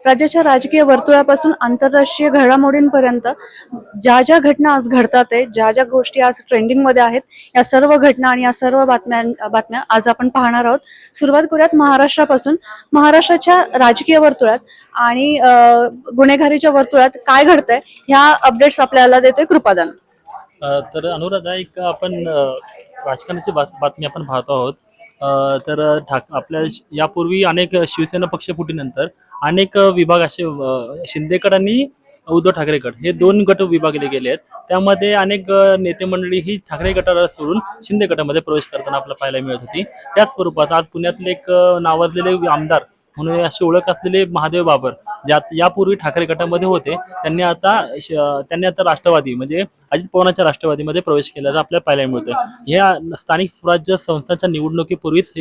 राज्याच्या राजकीय वर्तुळापासून आंतरराष्ट्रीय घडामोडींपर्यंत ज्या ज्या घटना आज घडतात आहे, ज्या ज्या गोष्टी आज ट्रेंडिंगमध्ये आहेत, या सर्व घटना आणि या सर्व बातम्या आज आपण पाहणार आहोत. सुरुवात करूयात महाराष्ट्रापासून. महाराष्ट्राच्या राजकीय वर्तुळात आणि गुन्हेगारीच्या वर्तुळात काय घडतंय ह्या अपडेट्स आपल्याला देते कृपादान. तर अनुराधा, एक आपण राजकारणाची बातमी आपण पाहतो आहोत. तर आपल्या यापूर्वी अनेक शिवसेना पक्षफुटीनंतर अनेक विभाग असे शिंदेगड आणि उद्धव ठाकरे गट हे दोन गट विभागले गेले आहेत. त्यामध्ये अनेक नेते मंडळी ही ठाकरे गटाला सोडून शिंदे गटामध्ये प्रवेश करताना आपल्याला पाहायला मिळत होती. त्याच स्वरूपात आज पुण्यातले एक नावाजलेले आमदार म्हणून अशी ओळख असलेले महादेव बाबर, ज्यात यापूर्वी ठाकरे गटामध्ये होते, त्यांनी आता राष्ट्रवादी म्हणजे अजित पवारांच्या राष्ट्रवादीमध्ये प्रवेश केल्याचा आपल्याला पाहायला मिळतोय. या स्थानिक स्वराज्य संस्थांच्या निवडणुकीपूर्वीच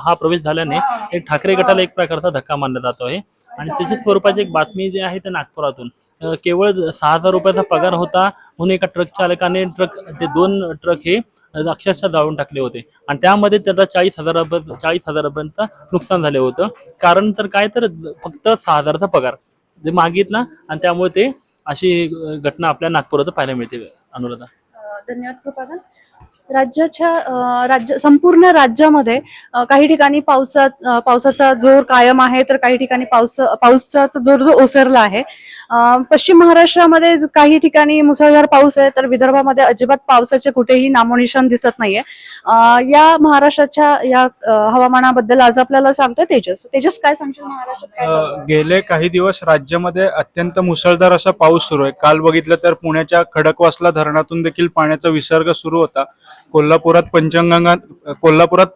हा प्रवेश झाल्याने एक ठाकरे गटाला एक प्रकारचा धक्का मानला जातो आहे. आणि त्याची स्वरूपाची एक बातमी जी आहे ते नागपुरातून केवळ 6,000 रुपयाचा पगार होता म्हणून एका ट्रक चालकाने ते 2 ट्रक हे अक्षरशः जाळून टाकले होते आणि त्यामध्ये त्याला 40,000पर्यंत नुकसान झाले होतं. कारण तर काय, तर फक्त 6,000चा पगार जे मागितला आणि त्यामुळे ते अशी घटना आपल्या नागपुरात पाहायला मिळते. अनुराधा, धन्यवाद कृपादान. संपूर्ण राज्यामध्ये काही ठिकाणी पावसाचा जोर कायम आहे, तर काही ठिकाणी पावसाचा जोर जो ओसरला आहे. पश्चिम महाराष्ट्रामध्ये काही ठिकाणी मुसळधार पाऊस आहे, तर विदर्भामध्ये अजिबात पावसाचे कुठेही नामोनिशाण दिसत नाहीये. या महाराष्ट्राच्या या हवामानाबद्दल आज आपल्याला सांगतोय तेजस काय सांगशील महाराष्ट्रात? गेले काही दिवस राज्यामध्ये अत्यंत मुसळधार असा पाऊस सुरू आहे. काल बघितलं तर पुण्याच्या खडकवासला धरणातून देखील पाण्याचा विसर्ग सुरू होता. कोल्हापुरात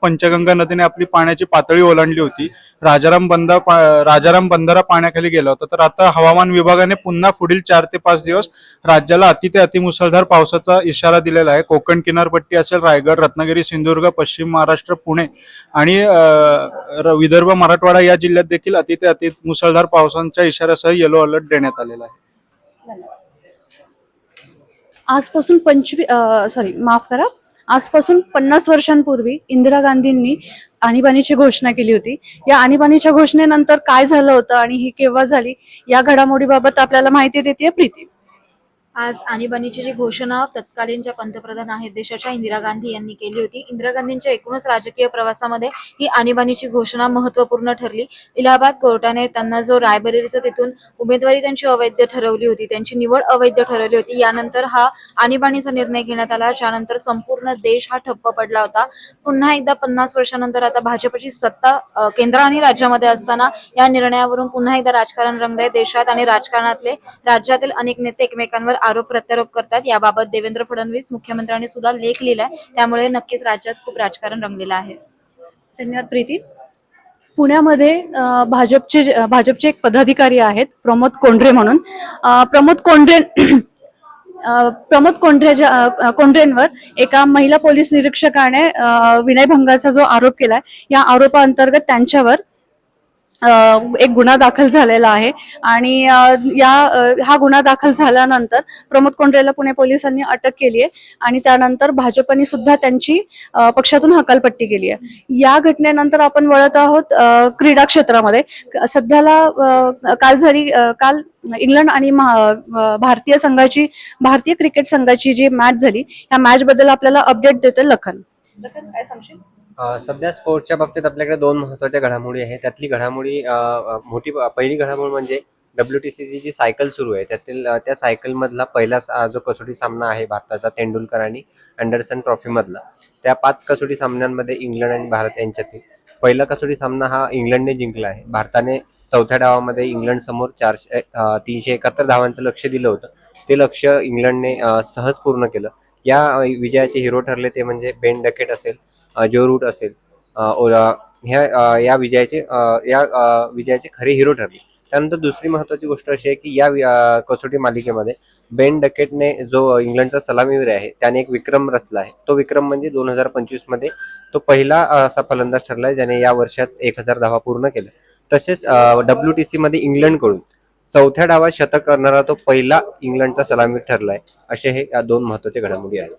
पंचगंगा नदीने आपली पाण्याची पातळी ओलांडली होती. राजाराम बंधारा पाण्याखाली गेला होता. तर आता हवामान विभागाने पुन्हा पुढील 4 ते 5 दिवस राज्याला अति ते अतिमुसळधार पावसाचा इशारा दिलेला आहे. कोकण किनारपट्टी असेल, रायगड, रत्नागिरी, सिंधुदुर्ग, पश्चिम महाराष्ट्र, पुणे आणि विदर्भ, मराठवाडा या जिल्ह्यात देखील अति ते अतिमुसळधार पावसाच्या इशाऱ्यासह येलो अलर्ट देण्यात आलेला आहे. आजपासून 50 वर्षांपूर्वी इंदिरा गांधींनी आणीबाणीची घोषणा केली होती. या आणीबाणीच्या घोषणेनंतर काय झालं होतं आणि ही केव्हा झाली, या घडामोडीबाबत आपल्याला माहिती देते प्रीती. आज आणीबाणीची जी घोषणा तत्कालीन ज्या पंतप्रधान आहेत देशाच्या इंदिरा गांधी यांनी केली होती. इंदिरा गांधींच्या एकूणच राजकीय प्रवासामध्ये ही आणीबाणीची घोषणा महत्वपूर्ण ठरली. इलाहाबाद कोर्टाने त्यांना जो रायबरेलीचा तिथून उमेदवारी त्यांची अवैध ठरवली होती, त्यांची निवड अवैध ठरवली होती. यानंतर हा आणीबाणीचा निर्णय घेण्यात आला, ज्यानंतर संपूर्ण देश हा ठप्प पडला होता. पुन्हा एकदा 50 वर्षानंतर आता भाजपची सत्ता केंद्र आणि राज्यामध्ये असताना या निर्णयावरून पुन्हा एकदा राजकारण रंगलंय देशात आणि राज्यातील अनेक नेते एकमेकांवर आरोप प्रत्यारोप करतात. याबाबत देवेंद्र फडणवीस मुख्यमंत्र्यांनी सुद्धा लेख लिहिलाय. त्यामुळे नक्कीच राज्यात खूप राजकारण रंगलेलं आहे. धन्यवाद प्रीती. पुण्यामध्ये भाजपचे एक पदाधिकारी आहेत प्रमोद कोंढरे म्हणून. प्रमोद कोंढरेंवर एका महिला पोलीस निरीक्षकाने विनयभंगाचा जो आरोप केलाय, या आरोपाअंतर्गत त्यांच्यावर एक गुन्हा दाखल झालेला आहे. आणि हा गुन्हा दाखल झाल्यानंतर प्रमोद कोंढरेला पुणे पोलिसांनी अटक केली आहे आणि त्यानंतर भाजपने सुद्धा त्यांची पक्षातून हकालपट्टी केली आहे. या घटनेनंतर आपण वळत आहोत क्रीडा क्षेत्रामध्ये. सध्याला काल इंग्लंड आणि भारतीय क्रिकेट संघाची जी मॅच झाली, या मॅच बद्दल आपल्याला अपडेट देतोय लखन. काय सांगशील? सध्या स्पोर्टच्या बाबतीत आपल्याकडे 2 महत्त्वाच्या घडामोडी आहेत. त्यातली घडामोडी पहिली घडामोड म्हणजे WTCची जी सायकल सुरू आहे, त्या सायकल मधला पहिला जो कसोटी सामना आहे भारताचा तेंडुलकर आणि अँडरसन ट्रॉफी मधला. त्या 5 कसोटी सामन्यांमध्ये इंग्लंड आणि भारत यांच्यातील पहिला कसोटी सामना हा इंग्लंडने जिंकला आहे. भारताने चौथ्या डावामध्ये इंग्लंड समोर 371 धावांचं लक्ष दिलं होतं. ते लक्ष इंग्लंडने सहज पूर्ण केलं. या विजयाचे हिरो ठरले ते म्हणजे बेन डकेट असेल, जो रूट असेल, या विजयाचे खरे हिरो ठरले. त्यानंतर दुसरी महत्वाची गोष्ट अशी आहे की या कसोटी मालिकेमध्ये बेन डकेटने जो इंग्लंडचा सलामीवीर आहे त्याने एक विक्रम रचला आहे. तो विक्रम म्हणजे 2025 मध्ये तो पहिला असा फलंदाज ठरलाय ज्याने या वर्षात 1000 धावा पूर्ण केल्या. तसेच WTC मध्ये इंग्लंडकडून 4थ्या डावात शतक करणारा तो पहिला इंग्लंडचा सलामीवीर ठरलाय. असे हे 2 महत्वाचे घडामोडी आहेत.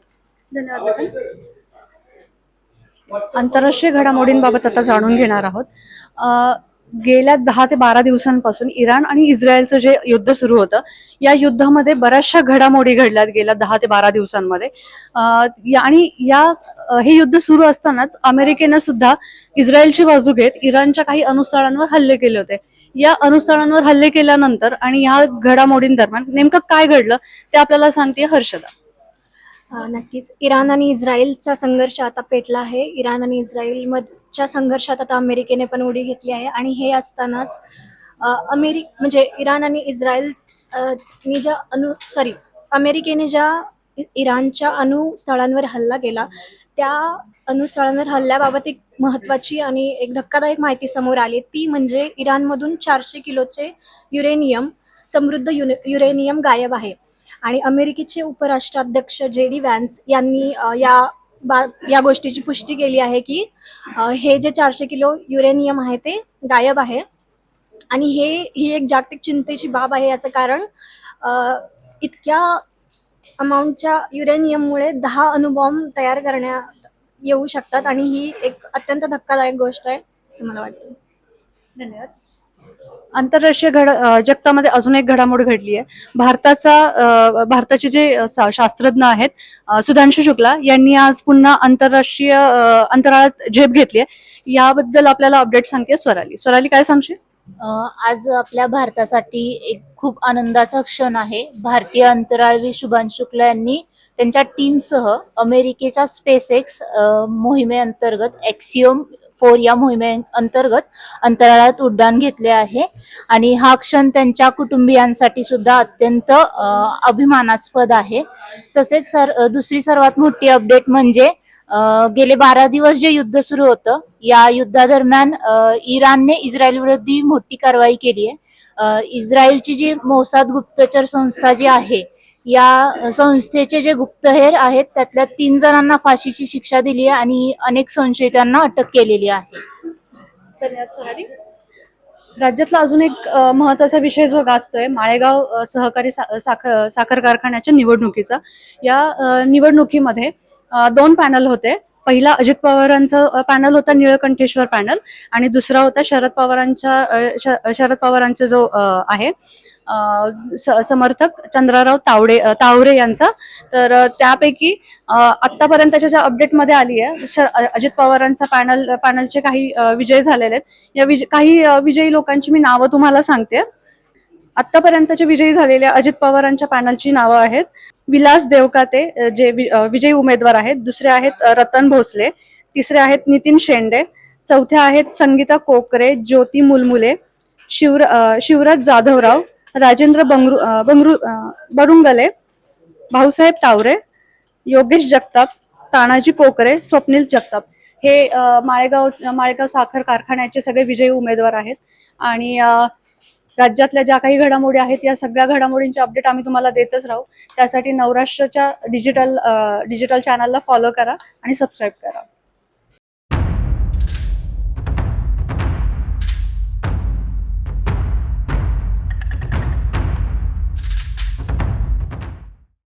धन्यवाद. आंतरराष्ट्रीय घडामोडींबाबत आता जाणून घेणार आहोत. गेल्या 10 ते 12 दिवसांपासून इराण आणि इस्रायलचं जे युद्ध सुरू होतं, या युद्धामध्ये बऱ्याचशा घडामोडी घडल्यात गेल्या 10 ते 12 दिवसांमध्ये. आणि हे युद्ध सुरू असतानाच अमेरिकेनं सुद्धा इस्रायलची बाजू घेत इराणच्या काही अणुस्थळांवर हल्ले केले होते. या अणुस्थळांवर हल्ले केल्यानंतर आणि ह्या घडामोडींदरम्यान नेमकं काय घडलं ते आपल्याला सांगते हर्षदा. नक्कीच इराण आणि इस्रायलचा संघर्ष आता पेटला आहे. इराण आणि इस्रायलच्या संघर्षात आता अमेरिकेने पण उडी घेतली आहे आणि हे असतानाच म्हणजे इराण आणि इस्रायल नी ज्या अमेरिकेने ज्या इराणच्या अणुस्थळांवर हल्ला केला त्या अणुस्थळांवर हल्ल्याबाबत एक महत्त्वाची आणि एक धक्कादायक माहिती समोर आली. ती म्हणजे इराणमधून 400 किलोचे समृद्ध युरेनियम गायब आहे आणि अमेरिकेचे उपराष्ट्राध्यक्ष JD व्हॅन्स यांनी या गोष्टीची पुष्टी केली आहे की हे जे 400 किलो युरेनियम आहे ते गायब आहे आणि ही एक जागतिक चिंतेची बाब आहे. याचं कारण इतक्या अमाऊंटच्या युरेनियममुळे 10 अणुबॉम्ब तयार करण्यात येऊ शकतात आणि ही एक अत्यंत धक्कादायक गोष्ट आहे असं मला वाटतं. धन्यवाद. आंतरराष्ट्रीय जगतामध्ये अजून एक घडामोड घडली आहे. भारताचे जे शास्त्रज्ञ आहेत सुधांशु शुक्ला यांनी आज पुन्हा आंतरराष्ट्रीय अंतराळात झेप घेतली आहे. याबद्दल आपल्याला अपडेट सांगते स्वराली काय सांगशील? आज आपल्या भारतासाठी एक खूप आनंदाचा क्षण आहे. भारतीय अंतराळवीर शुभांशु शुक्ला यांनी त्यांच्या टीमसह अमेरिकेच्या SpaceX मोहिमेअंतर्गत एक्सिओम 4 या मोहिमेअंतर्गत अंतराळात उड्डाण घेतले आहे आणि हा क्षण त्यांच्या कुटुंबियांसाठी सुद्धा अत्यंत अभिमानास्पद आहे. तसेच दुसरी सर्वात मोठी अपडेट म्हणजे गेले 12 दिवस जे युद्ध सुरू होतं या युद्धादरम्यान इराणने इस्रायल विरोधी मोठी कारवाई केली आहे. इस्रायलची जी मोसाद गुप्तचर संस्था जी आहे या संस्थेचे जे गुप्तहेर आहेत त्यातल्या 3 जणांना फाशीची शिक्षा दिली आहे आणि अनेक संशयितांना अटक केलेली आहे. धन्यवाद स्वराली. राज्यातला अजून एक महत्वाचा विषय जो गाजतोय माळेगाव सहकारी साखर कारखान्याच्या निवडणुकीचा. या निवडणुकीमध्ये 2 पॅनल होते. पहिला अजित पवारांचा पॅनल होता, निळकंठेश्वर पॅनल, आणि दुसरा होता शरद पवारांचा जो आहे समर्थक चंद्रराव तावरे यांचा. तर त्यापैकी आतापर्यंतच्या ज्या अपडेटमध्ये आली आहे अजित पवारांचा पॅनलचे काही विजय झालेले आहेत. काही विजयी लोकांची मी नावं तुम्हाला सांगते. आतापर्यंतचे विजयी झालेल्या अजित पवारांच्या पॅनलची नावं आहेत विलास देवकाते जे विजयी उमेदवार आहेत. दुसरे आहेत रतन भोसले. तिसरे आहेत नितीन शेंडे. चौथे आहेत संगीता कोकरे, ज्योती मुलमुले, शिवराज जाधवराव, राजेंद्र बरुंगले, भाऊसाहेब तावरे, योगेश जगताप, तानाजी कोकरे, स्वप्नील जगताप हे माळेगाव साखर कारखान्याचे सगळे विजयी उमेदवार आहेत. आणि राज्यातल्या ज्या काही घडामोडी आहेत या सगळ्या घडामोडींचे अपडेट आम्ही तुम्हाला देतच राहू. त्यासाठी नवराष्ट्राच्या डिजिटल चॅनलला फॉलो करा आणि सबस्क्राईब करा.